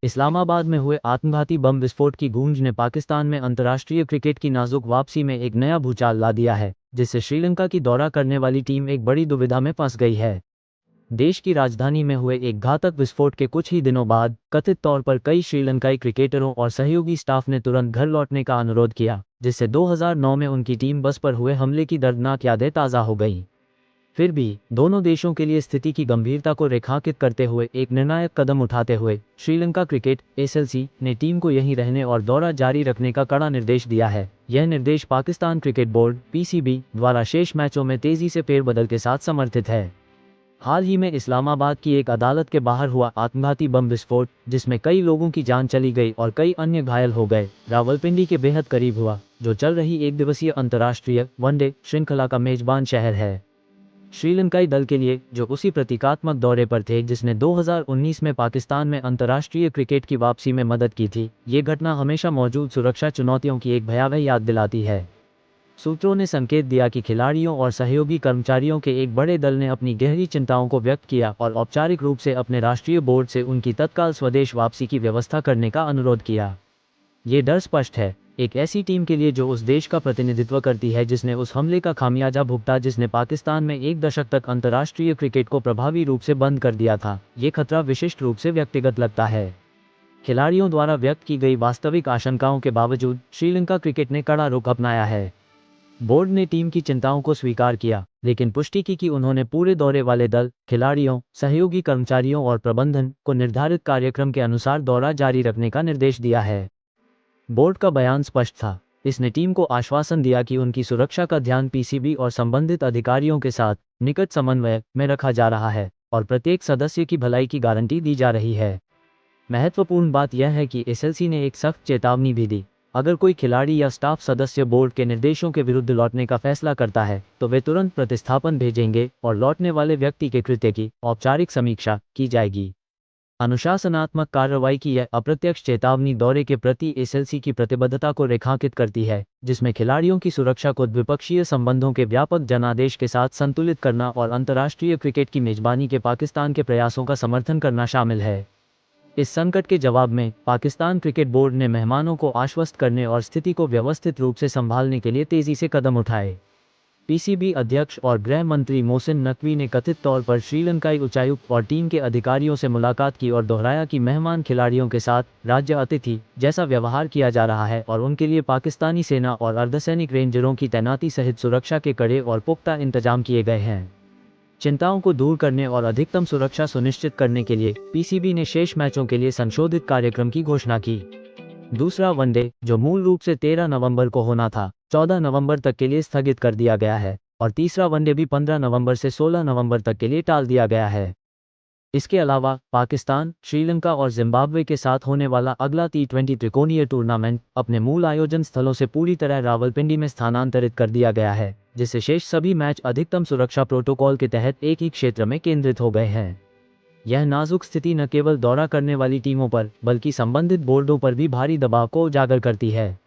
इस्लामाबाद में हुए आत्मघाती बम विस्फोट की गूंज ने पाकिस्तान में अंतर्राष्ट्रीय क्रिकेट की नाजुक वापसी में एक नया भूचाल ला दिया है, जिससे श्रीलंका की दौरा करने वाली टीम एक बड़ी दुविधा में फंस गई है। देश की राजधानी में हुए एक घातक विस्फोट के कुछ ही दिनों बाद कथित तौर पर कई श्रीलंकाई क्रिकेटरों और सहयोगी स्टाफ ने तुरंत घर लौटने का अनुरोध किया, जिससे 2009 में उनकी टीम बस पर हुए हमले की दर्दनाक यादें ताज़ा हो गईं। फिर भी दोनों देशों के लिए स्थिति की गंभीरता को रेखांकित करते हुए एक निर्णायक कदम उठाते हुए श्रीलंका क्रिकेट एसएलसी ने टीम को यहीं रहने और दौरा जारी रखने का कड़ा निर्देश दिया है। यह निर्देश पाकिस्तान क्रिकेट बोर्ड पीसीबी द्वारा शेष मैचों में तेजी से फेरबदल के साथ समर्थित है। हाल ही में इस्लामाबाद की एक अदालत के बाहर हुआ आत्मघाती बम विस्फोट, जिसमें कई लोगों की जान चली गई और कई अन्य घायल हो गए, रावलपिंडी के बेहद करीब हुआ, जो चल रही एक दिवसीय अंतर्राष्ट्रीय वनडे श्रृंखला का मेजबान शहर है। श्रीलंकाई दल के लिए, जो उसी प्रतीकात्मक दौरे पर थे जिसने 2019 में पाकिस्तान में अंतर्राष्ट्रीय क्रिकेट की वापसी में मदद की थी, ये घटना हमेशा मौजूद सुरक्षा चुनौतियों की एक भयावह याद दिलाती है। सूत्रों ने संकेत दिया कि खिलाड़ियों और सहयोगी कर्मचारियों के एक बड़े दल ने अपनी गहरी चिंताओं को व्यक्त किया और औपचारिक रूप से अपने राष्ट्रीय बोर्ड से उनकी तत्काल स्वदेश वापसी की व्यवस्था करने का अनुरोध किया। ये डर स्पष्ट है, एक ऐसी टीम के लिए जो उस देश का प्रतिनिधित्व करती है जिसने उस हमले का खामियाजा भुगता जिसने पाकिस्तान में एक दशक तक अंतर्राष्ट्रीय क्रिकेट को प्रभावी रूप से बंद कर दिया था। ये खतरा विशिष्ट रूप से व्यक्तिगत लगता है। खिलाड़ियों द्वारा व्यक्त की गई वास्तविक आशंकाओं के बावजूद श्रीलंका क्रिकेट ने कड़ा रुख अपनाया है। बोर्ड ने टीम की चिंताओं को स्वीकार किया, लेकिन पुष्टि की कि उन्होंने पूरे दौरे वाले दल, खिलाड़ियों, सहयोगी कर्मचारियों और प्रबंधन को निर्धारित कार्यक्रम के अनुसार दौरा जारी रखने का निर्देश दिया है। बोर्ड का बयान स्पष्ट था। इसने टीम को आश्वासन दिया कि उनकी सुरक्षा का ध्यान पीसीबी और संबंधित अधिकारियों के साथ निकट समन्वय में रखा जा रहा है और प्रत्येक सदस्य की भलाई की गारंटी दी जा रही है। महत्वपूर्ण बात यह है कि एसएलसी ने एक सख्त चेतावनी भी दी। अगर कोई खिलाड़ी या स्टाफ सदस्य बोर्ड के निर्देशों के विरुद्ध लौटने का फैसला करता है, तो वे तुरंत प्रतिस्थापन भेजेंगे और लौटने वाले व्यक्ति के कृत्य की औपचारिक समीक्षा की जाएगी। अनुशासनात्मक कार्रवाई की यह अप्रत्यक्ष चेतावनी दौरे के प्रति एसएलसी की प्रतिबद्धता को रेखांकित करती है, जिसमें खिलाड़ियों की सुरक्षा को द्विपक्षीय संबंधों के व्यापक जनादेश के साथ संतुलित करना और अंतर्राष्ट्रीय क्रिकेट की मेजबानी के पाकिस्तान के प्रयासों का समर्थन करना शामिल है। इस संकट के जवाब में पाकिस्तान क्रिकेट बोर्ड ने मेहमानों को आश्वस्त करने और स्थिति को व्यवस्थित रूप से संभालने के लिए तेजी से कदम उठाए। पीसीबी अध्यक्ष और गृह मंत्री मोहसिन नकवी ने कथित तौर पर श्रीलंकाई उच्चायुक्त और टीम के अधिकारियों से मुलाकात की और दोहराया कि मेहमान खिलाड़ियों के साथ राज्य अतिथि जैसा व्यवहार किया जा रहा है और उनके लिए पाकिस्तानी सेना और अर्धसैनिक रेंजरों की तैनाती सहित सुरक्षा के कड़े और पुख्ता इंतजाम किए गए हैं। चिंताओं को दूर करने और अधिकतम सुरक्षा सुनिश्चित करने के लिए पीसीबी ने शेष मैचों के लिए संशोधित कार्यक्रम की घोषणा की। दूसरा वनडे, जो मूल रूप से 13 नवंबर को होना था, 14 नवंबर तक के लिए स्थगित कर दिया गया है और तीसरा वनडे भी 15 नवंबर से 16 नवंबर तक के लिए टाल दिया गया है। इसके अलावा पाकिस्तान, श्रीलंका और जिम्बाब्वे के साथ होने वाला अगला T20 त्रिकोणीय टूर्नामेंट अपने मूल आयोजन स्थलों से पूरी तरह रावलपिंडी में स्थानांतरित कर दिया गया है, जिससे शेष सभी मैच अधिकतम सुरक्षा प्रोटोकॉल के तहत एक ही क्षेत्र में केंद्रित हो गए हैं। यह नाजुक स्थिति न केवल दौरा करने वाली टीमों पर बल्कि संबंधित बोर्डों पर भी भारी दबाव को उजागर करती है।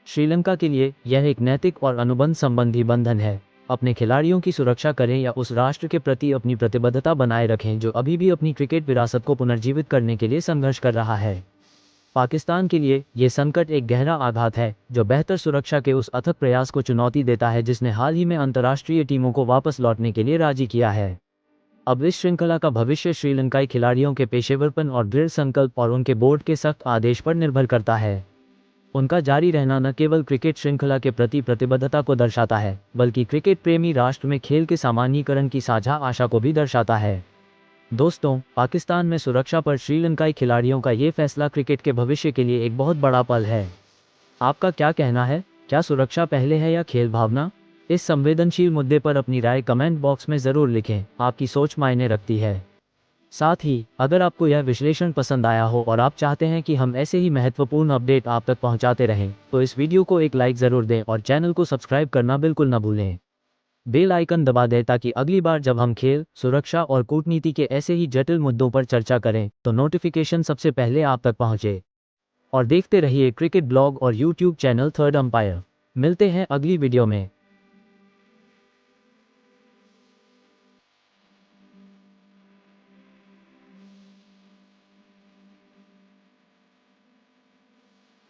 श्रीलंका के लिए यह एक नैतिक और अनुबंध संबंधी बंधन है। अपने खिलाड़ियों की सुरक्षा करें या उस राष्ट्र के प्रति अपनी प्रतिबद्धता बनाए रखें जो अभी भी अपनी क्रिकेट विरासत को पुनर्जीवित करने के लिए संघर्ष कर रहा है। पाकिस्तान के लिए ये संकट एक गहरा आघात है जो बेहतर सुरक्षा के उस अथक प्रयास को चुनौती देता है जिसने हाल ही में अंतर्राष्ट्रीय टीमों को वापस लौटने के लिए राजी किया है। अब इस श्रृंखला का भविष्य श्रीलंकाई खिलाड़ियों के पेशेवरपन और दृढ़ संकल्प और उनके बोर्ड के सख्त आदेश पर निर्भर करता है। उनका जारी रहना न केवल क्रिकेट श्रृंखला के प्रति प्रतिबद्धता को दर्शाता है, बल्कि क्रिकेट प्रेमी राष्ट्र में खेल के सामान्यीकरण की साझा आशा को भी दर्शाता है। दोस्तों, पाकिस्तान में सुरक्षा पर श्रीलंकाई खिलाड़ियों का ये फैसला क्रिकेट के भविष्य के लिए एक बहुत बड़ा पल है। आपका क्या कहना है? क्या सुरक्षा पहले है या खेल भावना? इस संवेदनशील मुद्दे पर अपनी राय कमेंट बॉक्स में ज़रूर लिखें। आपकी सोच मायने रखती है। साथ ही अगर आपको यह विश्लेषण पसंद आया हो और आप चाहते हैं कि हम ऐसे ही महत्वपूर्ण अपडेट आप तक पहुंचाते रहें, तो इस वीडियो को एक लाइक ज़रूर दें और चैनल को सब्सक्राइब करना बिल्कुल न भूलें। बेल आइकन दबा दें ताकि अगली बार जब हम खेल, सुरक्षा और कूटनीति के ऐसे ही जटिल मुद्दों पर चर्चा करें तो नोटिफिकेशन सबसे पहले आप तक पहुंचे। और देखते रहिए क्रिकेट ब्लॉग और यूट्यूब चैनल थर्ड अंपायर। मिलते हैं अगली वीडियो में।